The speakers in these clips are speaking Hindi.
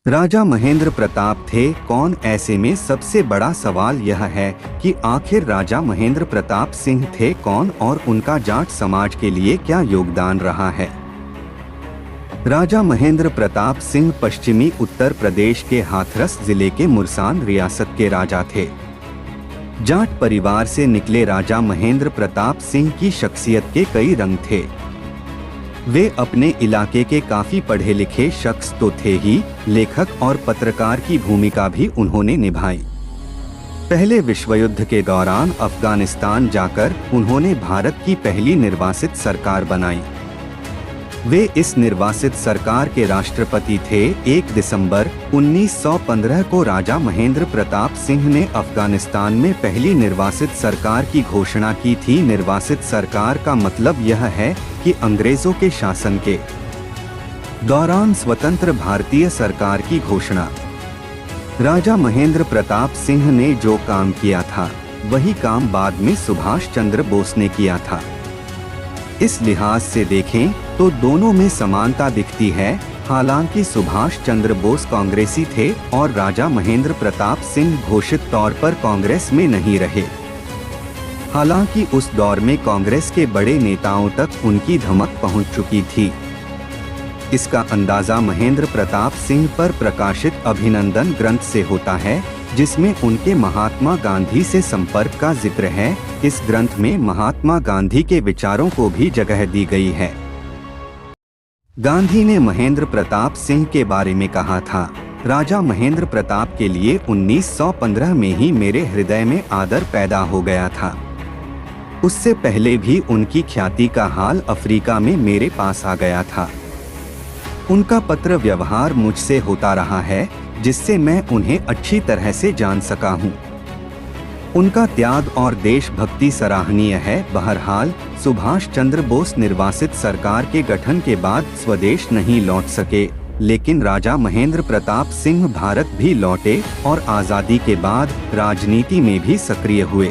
राजा महेंद्र प्रताप थे कौन? ऐसे में सबसे बड़ा सवाल यह है कि आखिर राजा महेंद्र प्रताप सिंह थे कौन और उनका जाट समाज के लिए क्या योगदान रहा है। राजा महेंद्र प्रताप सिंह पश्चिमी उत्तर प्रदेश के हाथरस जिले के मुरसान रियासत के राजा थे। जाट परिवार से निकले राजा महेंद्र प्रताप सिंह की शख्सियत के कई रंग थे। वे अपने इलाके के काफी पढ़े लिखे शख्स तो थे ही, लेखक और पत्रकार की भूमिका भी उन्होंने निभाई। पहले विश्व युद्ध के दौरान अफगानिस्तान जाकर उन्होंने भारत की पहली निर्वासित सरकार बनाई। वे इस निर्वासित सरकार के राष्ट्रपति थे। 1 दिसंबर 1915 को राजा महेंद्र प्रताप सिंह ने अफगानिस्तान में पहली निर्वासित सरकार की घोषणा की थी। निर्वासित सरकार का मतलब यह है कि अंग्रेजों के शासन के दौरान स्वतंत्र भारतीय सरकार की घोषणा। राजा महेंद्र प्रताप सिंह ने जो काम किया था वही काम बाद में सुभाष चंद्र बोस ने किया था। इस लिहाज से देखें तो दोनों में समानता दिखती है। हालांकि सुभाष चंद्र बोस कांग्रेसी थे और राजा महेंद्र प्रताप सिंह घोषित तौर पर कांग्रेस में नहीं रहे। हालांकि उस दौर में कांग्रेस के बड़े नेताओं तक उनकी धमक पहुंच चुकी थी। इसका अंदाजा महेंद्र प्रताप सिंह पर प्रकाशित अभिनंदन ग्रंथ से होता है, जिसमें उनके महात्मा गांधी से संपर्क का जिक्र है। इस ग्रंथ में महात्मा गांधी के विचारों को भी जगह दी गई है। गांधी ने महेंद्र प्रताप सिंह के बारे में कहा था, राजा महेंद्र प्रताप के लिए 1915 में ही मेरे हृदय में आदर पैदा हो गया था। उससे पहले भी उनकी ख्याति का हाल अफ्रीका में मेरे पास आ गया था। उनका पत्र व्यवहार मुझसे होता रहा है, जिससे मैं उन्हें अच्छी तरह से जान सका हूँ। उनका त्याग और देशभक्ति सराहनीय है। बहरहाल सुभाष चंद्र बोस निर्वासित सरकार के गठन के बाद स्वदेश नहीं लौट सके, लेकिन राजा महेंद्र प्रताप सिंह भारत भी लौटे और आज़ादी के बाद राजनीति में भी सक्रिय हुए।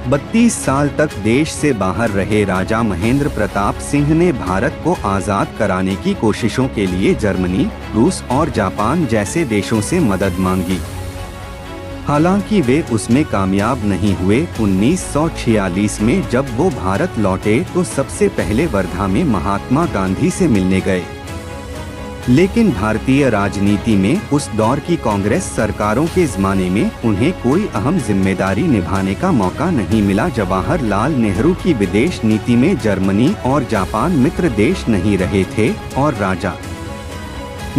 32 साल तक देश से बाहर रहे राजा महेंद्र प्रताप सिंह ने भारत को आज़ाद कराने की कोशिशों के लिए जर्मनी, रूस और जापान जैसे देशों से मदद मांगी। हालांकि वे उसमें कामयाब नहीं हुए। 1946 में जब वो भारत लौटे तो सबसे पहले वर्धा में महात्मा गांधी से मिलने गए, लेकिन भारतीय राजनीति में उस दौर की कांग्रेस सरकारों के ज़माने में उन्हें कोई अहम जिम्मेदारी निभाने का मौका नहीं मिला। जवाहरलाल नेहरू की विदेश नीति में जर्मनी और जापान मित्र देश नहीं रहे थे और राजा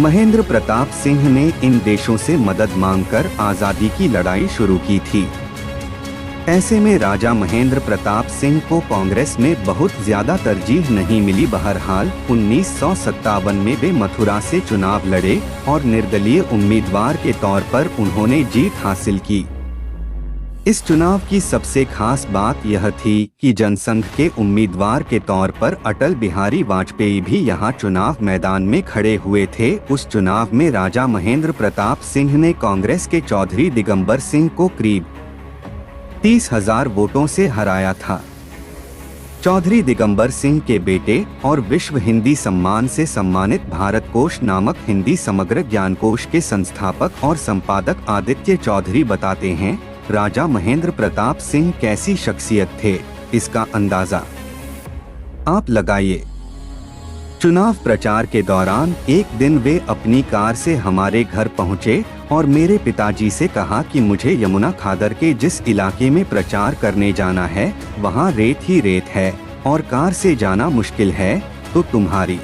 महेंद्र प्रताप सिंह ने इन देशों से मदद मांगकर आज़ादी की लड़ाई शुरू की थी। ऐसे में राजा महेंद्र प्रताप सिंह को कांग्रेस में बहुत ज्यादा तरजीह नहीं मिली। बहरहाल 1957 में वे मथुरा से चुनाव लड़े और निर्दलीय उम्मीदवार के तौर पर उन्होंने जीत हासिल की। इस चुनाव की सबसे खास बात यह थी कि जनसंघ के उम्मीदवार के तौर पर अटल बिहारी वाजपेयी भी यहाँ चुनाव मैदान में खड़े हुए थे। उस चुनाव में राजा महेंद्र प्रताप सिंह ने कांग्रेस के चौधरी दिगंबर सिंह को करीब 30,000 वोटों से हराया था। चौधरी दिगंबर सिंह के बेटे और विश्व हिंदी सम्मान से सम्मानित भारत कोश नामक हिंदी समग्र ज्ञानकोश के संस्थापक और संपादक आदित्य चौधरी बताते हैं, राजा महेंद्र प्रताप सिंह कैसी शख्सियत थे, इसका अंदाजा आप लगाइए। चुनाव प्रचार के दौरान एक दिन वे अपनी कार से हमारे घर पहुंचे और मेरे पिताजी से कहा कि मुझे यमुना खादर के जिस इलाके में प्रचार करने जाना है वहां रेत ही रेत है और कार से जाना मुश्किल है, तो तुम्हारी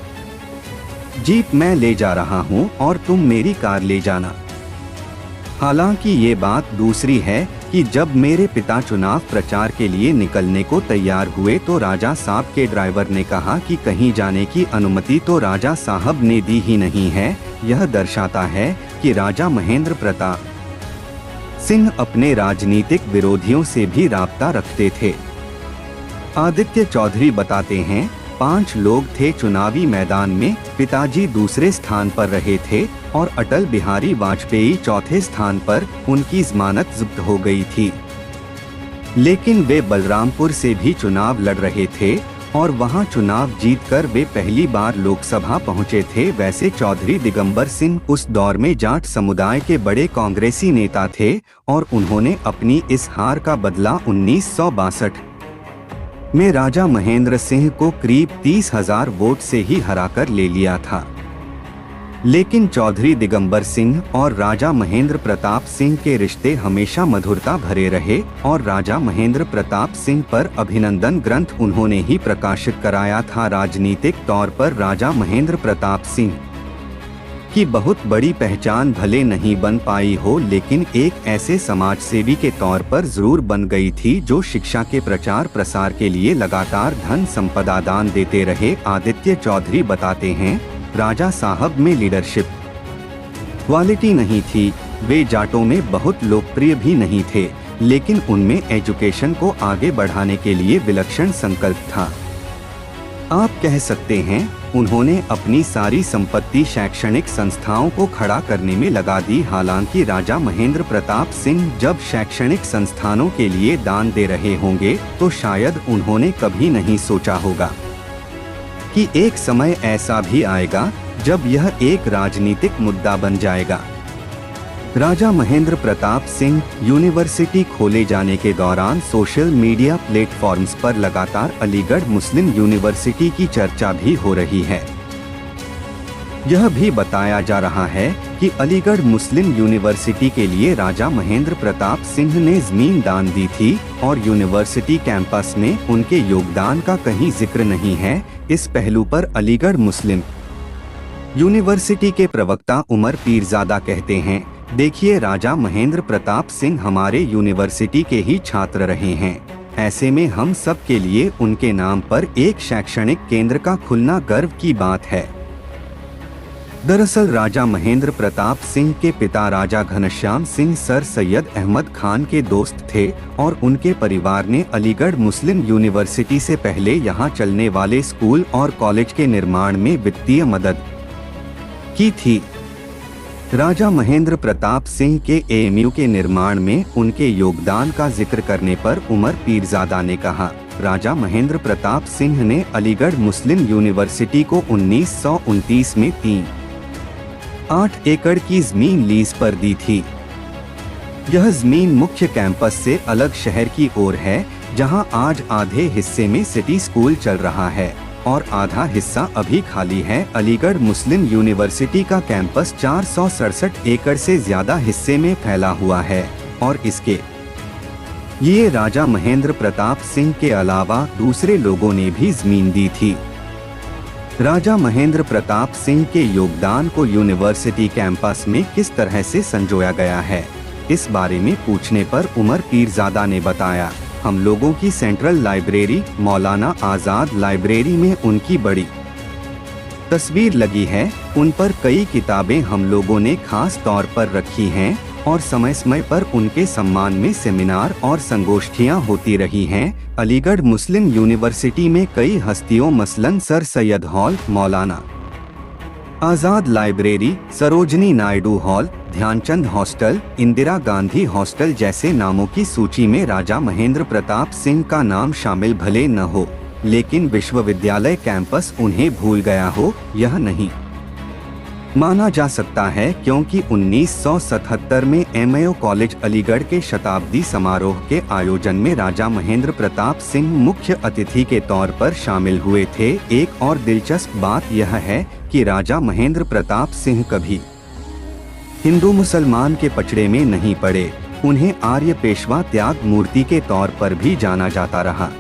जीप मैं ले जा रहा हूं और तुम मेरी कार ले जाना। हालांकि ये बात दूसरी है कि जब मेरे पिता चुनाव प्रचार के लिए निकलने को तैयार हुए तो राजा साहब के ड्राइवर ने कहा कि कहीं जाने की अनुमति तो राजा साहब ने दी ही नहीं है। यह दर्शाता है कि राजा महेंद्र प्रताप सिंह अपने राजनीतिक विरोधियों से भी राब्ता रखते थे। आदित्य चौधरी बताते हैं, 5 लोग थे चुनावी मैदान में। पिताजी दूसरे स्थान पर रहे थे और अटल बिहारी वाजपेयी चौथे स्थान पर। उनकी जमानत जब्त हो गई थी, लेकिन वे बलरामपुर से भी चुनाव लड़ रहे थे और वहां चुनाव जीतकर वे पहली बार लोकसभा पहुंचे थे। वैसे चौधरी दिगंबर सिंह उस दौर में जाट समुदाय के बड़े कांग्रेसी नेता थे और उन्होंने अपनी इस हार का बदला 1962 में राजा महेंद्र सिंह को करीब 30,000 वोट से ही हराकर ले लिया था। लेकिन चौधरी दिगंबर सिंह और राजा महेंद्र प्रताप सिंह के रिश्ते हमेशा मधुरता भरे रहे और राजा महेंद्र प्रताप सिंह पर अभिनंदन ग्रंथ उन्होंने ही प्रकाशित कराया था। राजनीतिक तौर पर राजा महेंद्र प्रताप सिंह की बहुत बड़ी पहचान भले नहीं बन पाई हो, लेकिन एक ऐसे समाज सेवी के तौर पर जरूर बन गई थी जो शिक्षा के प्रचार प्रसार के लिए लगातार धन संपदा दान देते रहे। आदित्य चौधरी बताते हैं, राजा साहब में लीडरशिप क्वालिटी नहीं थी। वे जाटों में बहुत लोकप्रिय भी नहीं थे, लेकिन उनमें एजुकेशन को आगे बढ़ाने के लिए विलक्षण संकल्प था। आप कह सकते हैं उन्होंने अपनी सारी संपत्ति शैक्षणिक संस्थाओं को खड़ा करने में लगा दी। हालांकि राजा महेंद्र प्रताप सिंह जब शैक्षणिक संस्थानों के लिए दान दे रहे होंगे तो शायद उन्होंने कभी नहीं सोचा होगा कि एक समय ऐसा भी आएगा जब यह एक राजनीतिक मुद्दा बन जाएगा। राजा महेंद्र प्रताप सिंह यूनिवर्सिटी खोले जाने के दौरान सोशल मीडिया प्लेटफॉर्म्स पर लगातार अलीगढ़ मुस्लिम यूनिवर्सिटी की चर्चा भी हो रही है। यह भी बताया जा रहा है कि अलीगढ़ मुस्लिम यूनिवर्सिटी के लिए राजा महेंद्र प्रताप सिंह ने जमीन दान दी थी और यूनिवर्सिटी कैंपस में उनके योगदान का कहीं जिक्र नहीं है। इस पहलू पर अलीगढ़ मुस्लिम यूनिवर्सिटी के प्रवक्ता उमर पीरजादा कहते हैं, देखिए राजा महेंद्र प्रताप सिंह हमारे यूनिवर्सिटी के ही छात्र रहे हैं। ऐसे में हम सब के लिए उनके नाम पर एक शैक्षणिक केंद्र का खुलना गर्व की बात है। दरअसल राजा महेंद्र प्रताप सिंह के पिता राजा घनश्याम सिंह सर सैयद अहमद खान के दोस्त थे और उनके परिवार ने अलीगढ़ मुस्लिम यूनिवर्सिटी से पहले यहाँ चलने वाले स्कूल और कॉलेज के निर्माण में वित्तीय मदद की थी। राजा महेंद्र प्रताप सिंह के एएमयू के निर्माण में उनके योगदान का जिक्र करने पर उमर पीरजादा ने कहा, राजा महेंद्र प्रताप सिंह ने अलीगढ़ मुस्लिम यूनिवर्सिटी को 1929 में 3.8 एकड़ की जमीन लीज पर दी थी। यह जमीन मुख्य कैंपस से अलग शहर की ओर है, जहां आज आधे हिस्से में सिटी स्कूल चल रहा है और आधा हिस्सा अभी खाली है। अलीगढ़ मुस्लिम यूनिवर्सिटी का कैंपस 467 एकड़ से ज्यादा हिस्से में फैला हुआ है और इसके ये राजा महेंद्र प्रताप सिंह के अलावा दूसरे लोगों ने भी जमीन दी थी। राजा महेंद्र प्रताप सिंह के योगदान को यूनिवर्सिटी कैंपस में किस तरह से संजोया गया है, इस बारे में पूछने पर उमर पीरजादा ने बताया, हम लोगों की सेंट्रल लाइब्रेरी मौलाना आज़ाद लाइब्रेरी में उनकी बड़ी तस्वीर लगी है। उन पर कई किताबें हम लोगों ने खास तौर पर रखी हैं और समय समय पर उनके सम्मान में सेमिनार और संगोष्ठियां होती रही हैं। अलीगढ़ मुस्लिम यूनिवर्सिटी में कई हस्तियों मसलन sir Syed hall, Maulana Azad library, Sarojini Naidu hall, Dhyanchand hostel, Indira Gandhi hostel जैसे नामों की सूची में राजा महेंद्र प्रताप सिंह का नाम शामिल भले न हो, लेकिन विश्वविद्यालय कैंपस उन्हें भूल गया हो यह नहीं माना जा सकता है, क्योंकि 1977 में एमएओ कॉलेज अलीगढ़ के शताब्दी समारोह के आयोजन में राजा महेंद्र प्रताप सिंह मुख्य अतिथि के तौर पर शामिल हुए थे। एक और दिलचस्प बात यह है कि राजा महेंद्र प्रताप सिंह कभी हिंदू मुसलमान के पचड़े में नहीं पड़े। उन्हें आर्य पेशवा त्याग मूर्ति के तौर पर भी जाना जाता रहा।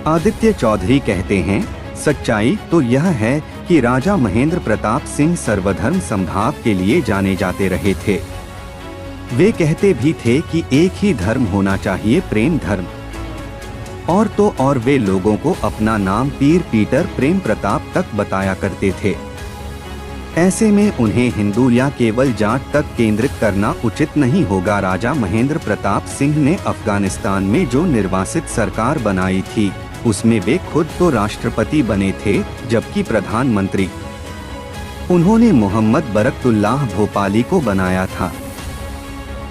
आदित्य चौधरी कहते हैं, सच्चाई तो यह है कि राजा महेंद्र प्रताप सिंह सर्वधर्म समभाव के लिए जाने जाते रहे थे। वे कहते भी थे कि एक ही धर्म होना चाहिए, प्रेम धर्म। और तो और वे लोगों को अपना नाम पीर पीटर प्रेम प्रताप तक बताया करते थे। ऐसे में उन्हें हिंदू या केवल जाट तक केंद्रित करना उचित नहीं होगा। राजा महेंद्र प्रताप सिंह ने अफगानिस्तान में जो निर्वासित सरकार बनाई थी उसमें वे खुद तो राष्ट्रपति बने थे, जबकि प्रधानमंत्री उन्होंने मोहम्मद बरकतुल्लाह भोपाली को बनाया था।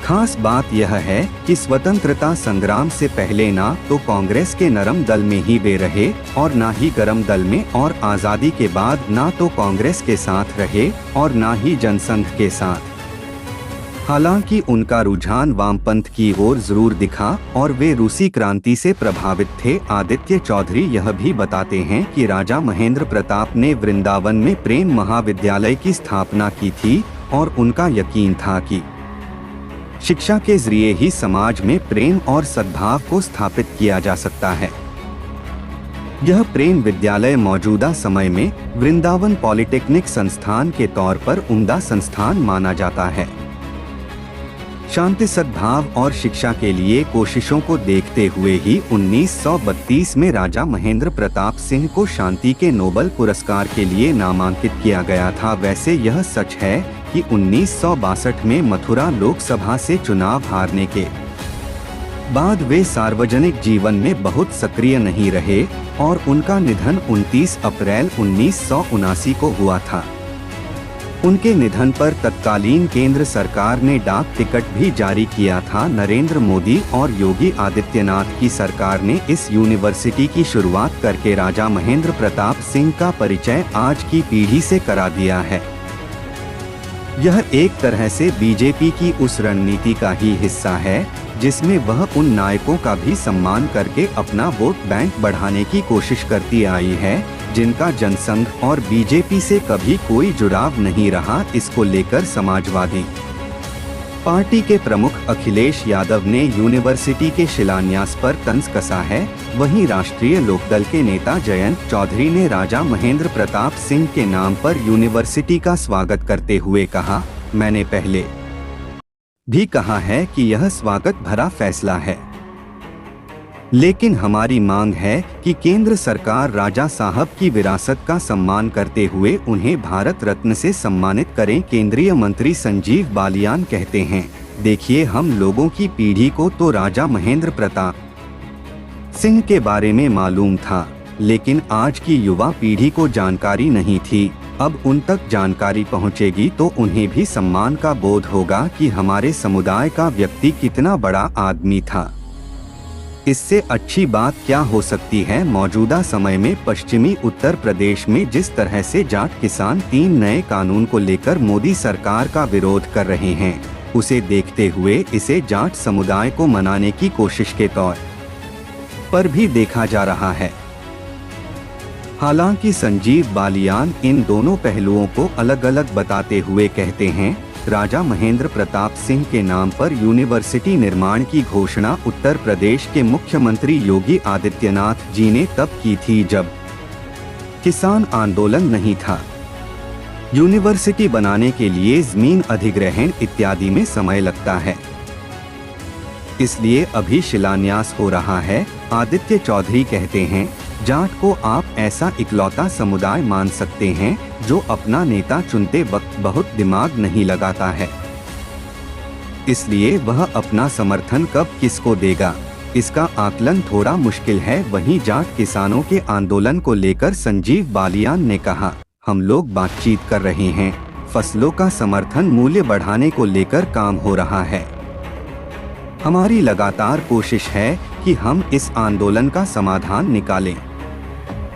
खास बात यह है कि स्वतंत्रता संग्राम से पहले ना तो कांग्रेस के नरम दल में ही वे रहे और ना ही गरम दल में, और आजादी के बाद ना तो कांग्रेस के साथ रहे और ना ही जनसंघ के साथ। हालांकि उनका रुझान वामपंथ की ओर जरूर दिखा और वे रूसी क्रांति से प्रभावित थे। आदित्य चौधरी यह भी बताते हैं कि राजा महेंद्र प्रताप ने वृंदावन में प्रेम महाविद्यालय की स्थापना की थी और उनका यकीन था कि शिक्षा के जरिए ही समाज में प्रेम और सद्भाव को स्थापित किया जा सकता है। यह प्रेम विद्यालय मौजूदा समय में वृंदावन पॉलिटेक्निक संस्थान के तौर पर उम्दा संस्थान माना जाता है। शांति, सद्भाव और शिक्षा के लिए कोशिशों को देखते हुए ही 1932 में राजा महेंद्र प्रताप सिंह को शांति के नोबेल पुरस्कार के लिए नामांकित किया गया था। वैसे यह सच है कि 1962 में मथुरा लोकसभा से चुनाव हारने के बाद वे सार्वजनिक जीवन में बहुत सक्रिय नहीं रहे और उनका निधन 29 अप्रैल 1979 को हुआ था। उनके निधन पर तत्कालीन केंद्र सरकार ने डाक टिकट भी जारी किया था। नरेंद्र मोदी और योगी आदित्यनाथ की सरकार ने इस यूनिवर्सिटी की शुरुआत करके राजा महेंद्र प्रताप सिंह का परिचय आज की पीढ़ी से करा दिया है। यह एक तरह से बीजेपी की उस रणनीति का ही हिस्सा है जिसमें वह उन नायकों का भी सम्मान करके अपना वोट बैंक बढ़ाने की कोशिश करती आई है जिनका जनसंघ और बीजेपी से कभी कोई जुड़ाव नहीं रहा। इसको लेकर समाजवादी पार्टी के प्रमुख अखिलेश यादव ने यूनिवर्सिटी के शिलान्यास पर तंज कसा है। वहीं राष्ट्रीय लोकदल के नेता जयंत चौधरी ने राजा महेंद्र प्रताप सिंह के नाम पर यूनिवर्सिटी का स्वागत करते हुए कहा, मैंने पहले भी कहा है कि यह स्वागत भरा फैसला है, लेकिन हमारी मांग है कि केंद्र सरकार राजा साहब की विरासत का सम्मान करते हुए उन्हें भारत रत्न से सम्मानित करें। केंद्रीय मंत्री संजीव बालियान कहते हैं, देखिए, हम लोगों की पीढ़ी को तो राजा महेंद्र प्रताप सिंह के बारे में मालूम था, लेकिन आज की युवा पीढ़ी को जानकारी नहीं थी। अब उन तक जानकारी पहुंचेगी तो उन्हें भी सम्मान का बोध होगा कि हमारे समुदाय का व्यक्ति कितना बड़ा आदमी था। इससे अच्छी बात क्या हो सकती है। मौजूदा समय में पश्चिमी उत्तर प्रदेश में जिस तरह से जाट किसान 3 नए कानून को लेकर मोदी सरकार का विरोध कर रहे हैं, उसे देखते हुए इसे जाट समुदाय को मनाने की कोशिश के तौर पर भी देखा जा रहा है। हालांकि संजीव बालियान इन दोनों पहलुओं को अलग अलग बताते हुए कहते हैं, राजा महेंद्र प्रताप सिंह के नाम पर यूनिवर्सिटी निर्माण की घोषणा उत्तर प्रदेश के मुख्यमंत्री योगी आदित्यनाथ जी ने तब की थी जब किसान आंदोलन नहीं था। यूनिवर्सिटी बनाने के लिए जमीन अधिग्रहण इत्यादि में समय लगता है, इसलिए अभी शिलान्यास हो रहा है। आदित्य चौधरी कहते हैं, जाट को आप ऐसा इकलौता समुदाय मान सकते हैं जो अपना नेता चुनते वक्त बहुत दिमाग नहीं लगाता है, इसलिए वह अपना समर्थन कब किसको देगा, इसका आकलन थोड़ा मुश्किल है। वहीं जाट किसानों के आंदोलन को लेकर संजीव बालियान ने कहा, हम लोग बातचीत कर रहे हैं, फसलों का समर्थन मूल्य बढ़ाने को लेकर काम हो रहा है। हमारी लगातार कोशिश है कि हम इस आंदोलन का समाधान निकालें।